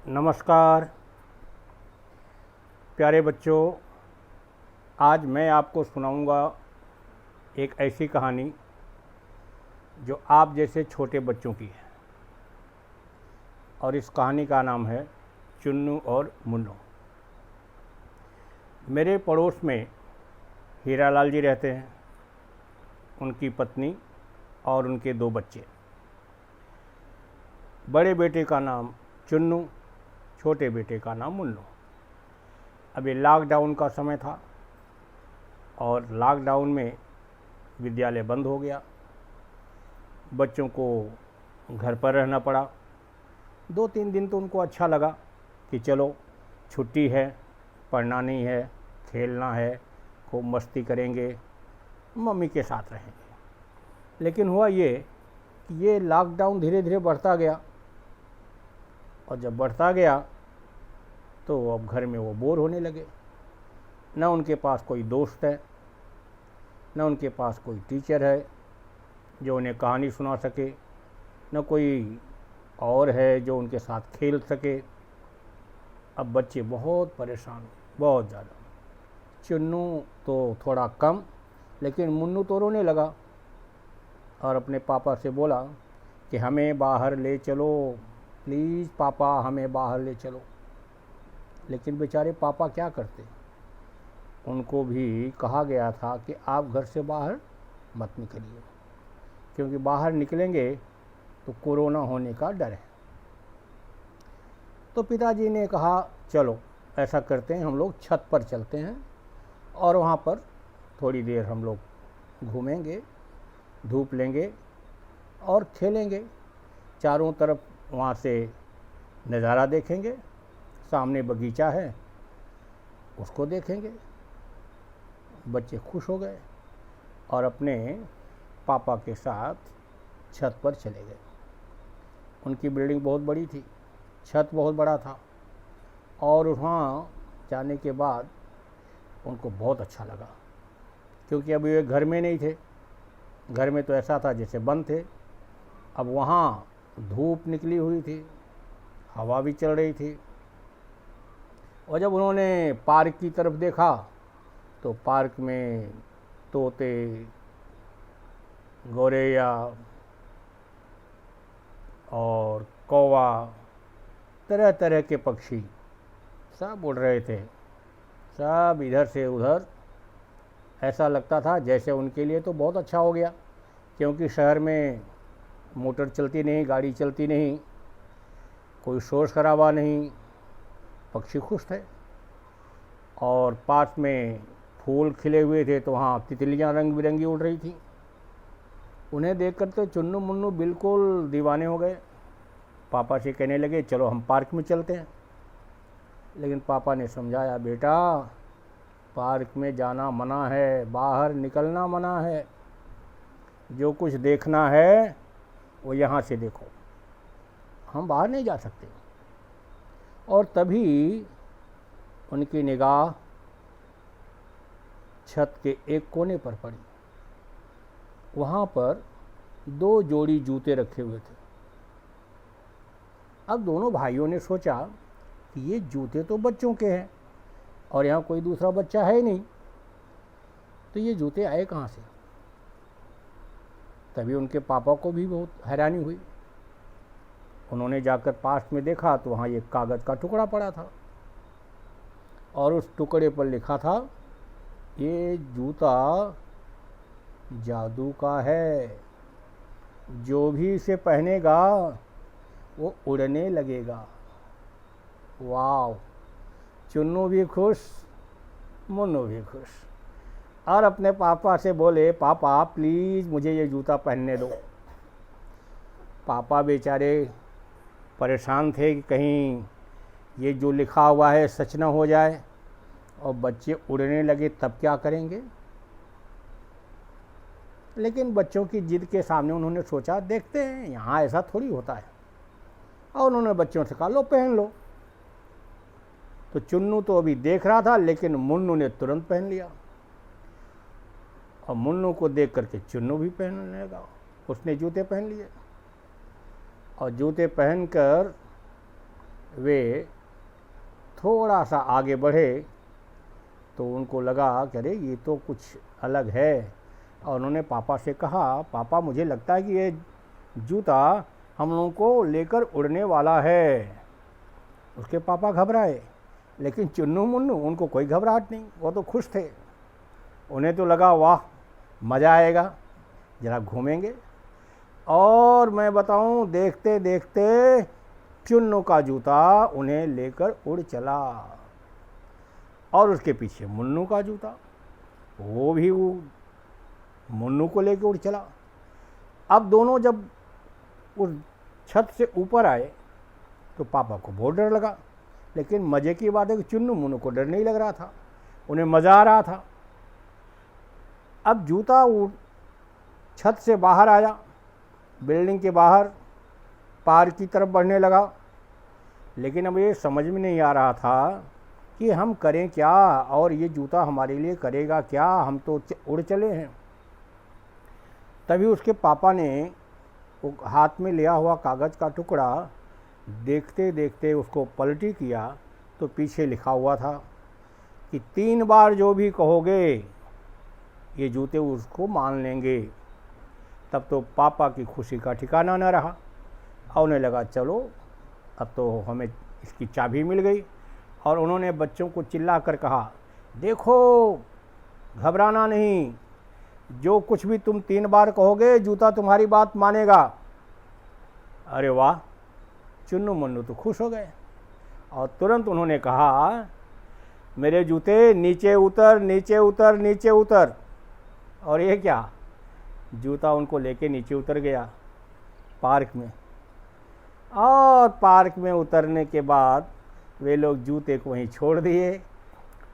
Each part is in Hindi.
नमस्कार प्यारे बच्चों। आज मैं आपको सुनाऊंगा एक ऐसी कहानी जो आप जैसे छोटे बच्चों की है। और इस कहानी का नाम है चुन्नू और मुन्नू। मेरे पड़ोस में हीरालाल जी रहते हैं, उनकी पत्नी और उनके 2 बच्चे। बड़े बेटे का नाम चुन्नू, छोटे बेटे का नाम मुन्नू। अभी लॉकडाउन का समय था और लॉकडाउन में विद्यालय बंद हो गया। बच्चों को घर पर रहना पड़ा। 2-3 दिन तो उनको अच्छा लगा कि चलो छुट्टी है, पढ़ना नहीं है, खेलना है, खूब मस्ती करेंगे, मम्मी के साथ रहेंगे। लेकिन हुआ ये कि ये लॉकडाउन धीरे धीरे बढ़ता गया और जब बढ़ता गया तो अब घर में वो बोर होने लगे। न उनके पास कोई दोस्त है, न उनके पास कोई टीचर है जो उन्हें कहानी सुना सके, न कोई और है जो उनके साथ खेल सके। अब बच्चे बहुत परेशान, बहुत ज़्यादा। चुन्नू तो थोड़ा कम, लेकिन मुन्नू तो रोने लगा और अपने पापा से बोला कि हमें बाहर ले चलो, प्लीज़ पापा हमें बाहर ले चलो। लेकिन बेचारे पापा क्या करते, उनको भी कहा गया था कि आप घर से बाहर मत निकलिए, क्योंकि बाहर निकलेंगे तो कोरोना होने का डर है। तो पिताजी ने कहा चलो ऐसा करते हैं, हम लोग छत पर चलते हैं और वहाँ पर थोड़ी देर हम लोग घूमेंगे, धूप लेंगे और खेलेंगे। चारों तरफ वहाँ से नज़ारा देखेंगे, सामने बगीचा है उसको देखेंगे। बच्चे खुश हो गए और अपने पापा के साथ छत पर चले गए। उनकी बिल्डिंग बहुत बड़ी थी, छत बहुत बड़ा था और वहाँ जाने के बाद उनको बहुत अच्छा लगा, क्योंकि अभी वे घर में नहीं थे। घर में तो ऐसा था जैसे बंद थे। अब वहाँ धूप निकली हुई थी, हवा भी चल रही थी। और जब उन्होंने पार्क की तरफ देखा तो पार्क में तोते, गौरैया और कौवा, तरह तरह के पक्षी सब उड़ रहे थे, सब इधर से उधर। ऐसा लगता था जैसे उनके लिए तो बहुत अच्छा हो गया, क्योंकि शहर में मोटर चलती नहीं, गाड़ी चलती नहीं, कोई शोर शराबा नहीं, पक्षी खुश थे। और पास में फूल खिले हुए थे तो वहाँ तितलियाँ रंग बिरंगी उड़ रही थी। उन्हें देखकर तो चुन्नू मुन्नू बिल्कुल दीवाने हो गए। पापा से कहने लगे चलो हम पार्क में चलते हैं। लेकिन पापा ने समझाया, बेटा पार्क में जाना मना है, बाहर निकलना मना है। जो कुछ देखना है वो यहाँ से देखो, हम बाहर नहीं जा सकते। और तभी उनकी निगाह छत के एक कोने पर पड़ी। वहाँ पर 2 जोड़ी जूते रखे हुए थे। अब दोनों भाइयों ने सोचा कि ये जूते तो बच्चों के हैं और यहाँ कोई दूसरा बच्चा है ही नहीं, तो ये जूते आए कहाँ से। तभी उनके पापा को भी बहुत हैरानी हुई। उन्होंने जाकर पास में देखा तो वहाँ एक कागज़ का टुकड़ा पड़ा था और उस टुकड़े पर लिखा था, ये जूता जादू का है, जो भी इसे पहनेगा वो उड़ने लगेगा। वाह! चुन्नू भी खुश, मुन्नू भी खुश और अपने पापा से बोले, पापा प्लीज़ मुझे ये जूता पहनने दो। पापा बेचारे परेशान थे कि कहीं ये जो लिखा हुआ है सच न हो जाए और बच्चे उड़ने लगे तब क्या करेंगे। लेकिन बच्चों की जिद के सामने उन्होंने सोचा देखते हैं, यहाँ ऐसा थोड़ी होता है। और उन्होंने बच्चों से कहा लो पहन लो। तो चुन्नू तो अभी देख रहा था, लेकिन मुन्नू ने तुरंत पहन लिया और मुन्नू को देख करके चुन्नू भी पहनने लगा। उसने जूते पहन लिए और जूते पहनकर वे थोड़ा सा आगे बढ़े तो उनको लगा कि अरे ये तो कुछ अलग है, और उन्होंने पापा से कहा, पापा मुझे लगता है कि ये जूता हम लोगों को लेकर उड़ने वाला है। उसके पापा घबराए, लेकिन चुन्नू मुन्नू उनको कोई घबराहट नहीं, वो तो खुश थे। उन्हें तो लगा वाह मज़ा आएगा, ज़रा घूमेंगे। और मैं बताऊं, देखते देखते चुन्नू का जूता उन्हें लेकर उड़ चला, और उसके पीछे मुन्नू का जूता, वो भी मुन्नू को लेकर उड़ चला। अब दोनों जब उस छत से ऊपर आए तो पापा को बहुत डर लगा, लेकिन मज़े की बात है कि चुन्नू मुन्नू को डर नहीं लग रहा था, उन्हें मज़ा आ रहा था। अब जूता छत से बाहर आया, बिल्डिंग के बाहर पार्क की तरफ बढ़ने लगा, लेकिन अब ये समझ में नहीं आ रहा था कि हम करें क्या, और ये जूता हमारे लिए करेगा क्या, हम तो उड़ चले हैं। तभी उसके पापा ने वो हाथ में लिया हुआ कागज़ का टुकड़ा देखते देखते उसको पलटी किया, तो पीछे लिखा हुआ था कि 3 बार जो भी कहोगे ये जूते उसको मान लेंगे। तब तो पापा की खुशी का ठिकाना न रहा, और उन्हें लगा चलो अब तो हमें इसकी चाबी मिल गई। और उन्होंने बच्चों को चिल्ला कर कहा, देखो घबराना नहीं, जो कुछ भी तुम 3 बार कहोगे जूता तुम्हारी बात मानेगा। अरे वाह, चुन्नू मुन्नू तो खुश हो गए, और तुरंत उन्होंने कहा, मेरे जूते नीचे उतर नीचे उतर नीचे उतर। और ये क्या, जूता उनको लेके नीचे उतर गया पार्क में। और पार्क में उतरने के बाद वे लोग जूते को वहीं छोड़ दिए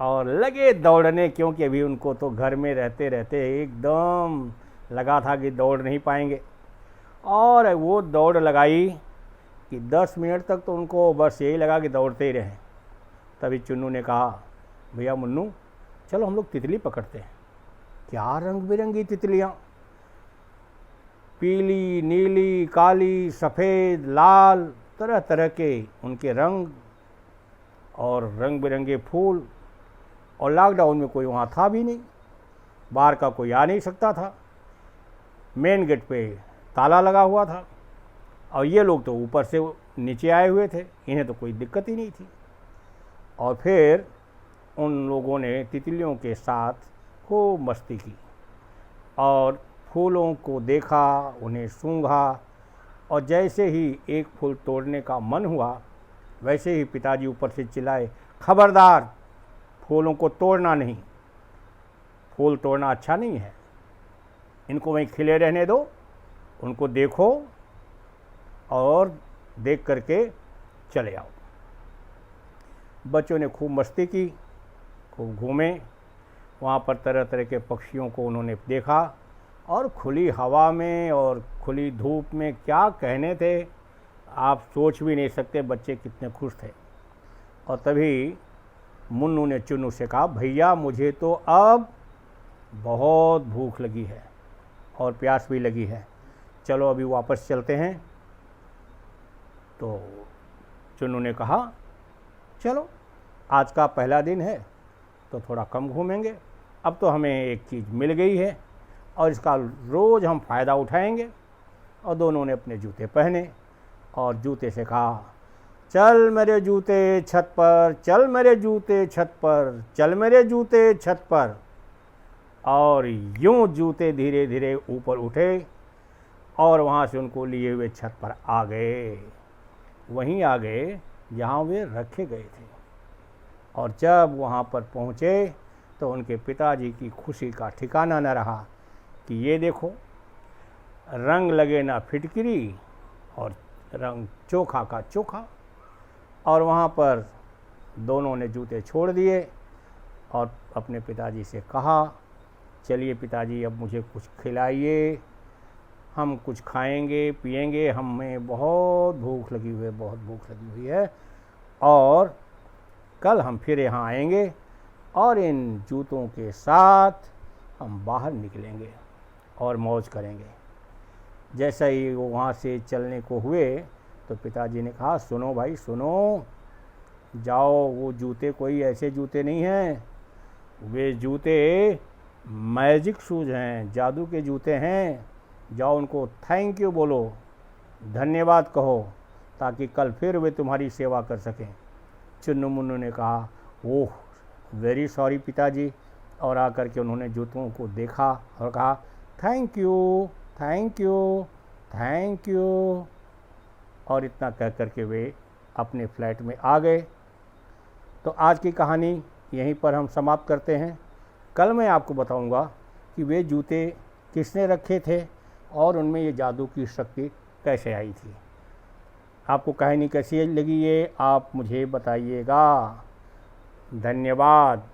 और लगे दौड़ने, क्योंकि अभी उनको तो घर में रहते रहते एकदम लगा था कि दौड़ नहीं पाएंगे। और वो दौड़ लगाई कि 10 मिनट तक तो उनको बस यही लगा कि दौड़ते ही रहें। तभी चुन्नू ने कहा, भैया मुन्नू चलो हम लोग तितली पकड़ते हैं। क्या रंग बिरंगी तितलियाँ, पीली नीली काली सफ़ेद लाल, तरह तरह के उनके रंग और रंग बिरंगे फूल। और लॉकडाउन में कोई वहाँ था भी नहीं, बाहर का कोई आ नहीं सकता था, मेन गेट पे ताला लगा हुआ था, और ये लोग तो ऊपर से नीचे आए हुए थे, इन्हें तो कोई दिक्कत ही नहीं थी। और फिर उन लोगों ने तितलियों के साथ खूब मस्ती की और फूलों को देखा, उन्हें सूंघा, और जैसे ही एक फूल तोड़ने का मन हुआ वैसे ही पिताजी ऊपर से चिल्लाए, खबरदार फूलों को तोड़ना नहीं, फूल तोड़ना अच्छा नहीं है, इनको वहीं खिले रहने दो, उनको देखो और देख करके चले आओ। बच्चों ने खूब मस्ती की, खूब घूमे, वहाँ पर तरह तरह के पक्षियों को उन्होंने देखा, और खुली हवा में और खुली धूप में क्या कहने थे, आप सोच भी नहीं सकते बच्चे कितने खुश थे। और तभी मुन्नू ने चुन्नू से कहा, भैया मुझे तो अब बहुत भूख लगी है और प्यास भी लगी है, चलो अभी वापस चलते हैं। तो चुन्नू ने कहा, चलो आज का पहला दिन है तो थोड़ा कम घूमेंगे, अब तो हमें एक चीज़ मिल गई है और इसका रोज़ हम फ़ायदा उठाएंगे। और दोनों ने अपने जूते पहने और जूते से कहा, चल मेरे जूते छत पर, चल मेरे जूते छत पर, चल मेरे जूते छत पर। और यूं जूते धीरे धीरे ऊपर उठे और वहाँ से उनको लिए हुए छत पर आ गए, वहीं आ गए जहाँ वे रखे गए थे। और जब वहाँ पर पहुँचे तो उनके पिताजी की खुशी का ठिकाना न रहा कि ये देखो, रंग लगे ना फिटकिरी और रंग चोखा का चोखा। और वहाँ पर दोनों ने जूते छोड़ दिए और अपने पिताजी से कहा, चलिए पिताजी अब मुझे कुछ खिलाइए, हम कुछ खाएंगे पिएंगे, हमें बहुत भूख लगी हुई है, बहुत भूख लगी हुई है, और कल हम फिर यहाँ आएंगे और इन जूतों के साथ हम बाहर निकलेंगे और मौज करेंगे। जैसा ही वो वहाँ से चलने को हुए तो पिताजी ने कहा, सुनो भाई सुनो, जाओ, वो जूते कोई ऐसे जूते नहीं हैं, वे जूते मैजिक शूज़ हैं, जादू के जूते हैं। जाओ उनको थैंक यू बोलो, धन्यवाद कहो, ताकि कल फिर वे तुम्हारी सेवा कर सकें। चुन्नू मुन्नू ने कहा, ओह वेरी सॉरी पिताजी, और आकर के उन्होंने जूतों को देखा और कहा, thank you thank you thank you, और इतना कह कर के वे अपने फ्लैट में आ गए। तो आज की कहानी यहीं पर हम समाप्त करते हैं। कल मैं आपको बताऊंगा कि वे जूते किसने रखे थे और उनमें ये जादू की शक्ति कैसे आई थी। आपको कहानी कैसी लगी ये आप मुझे बताइएगा। धन्यवाद।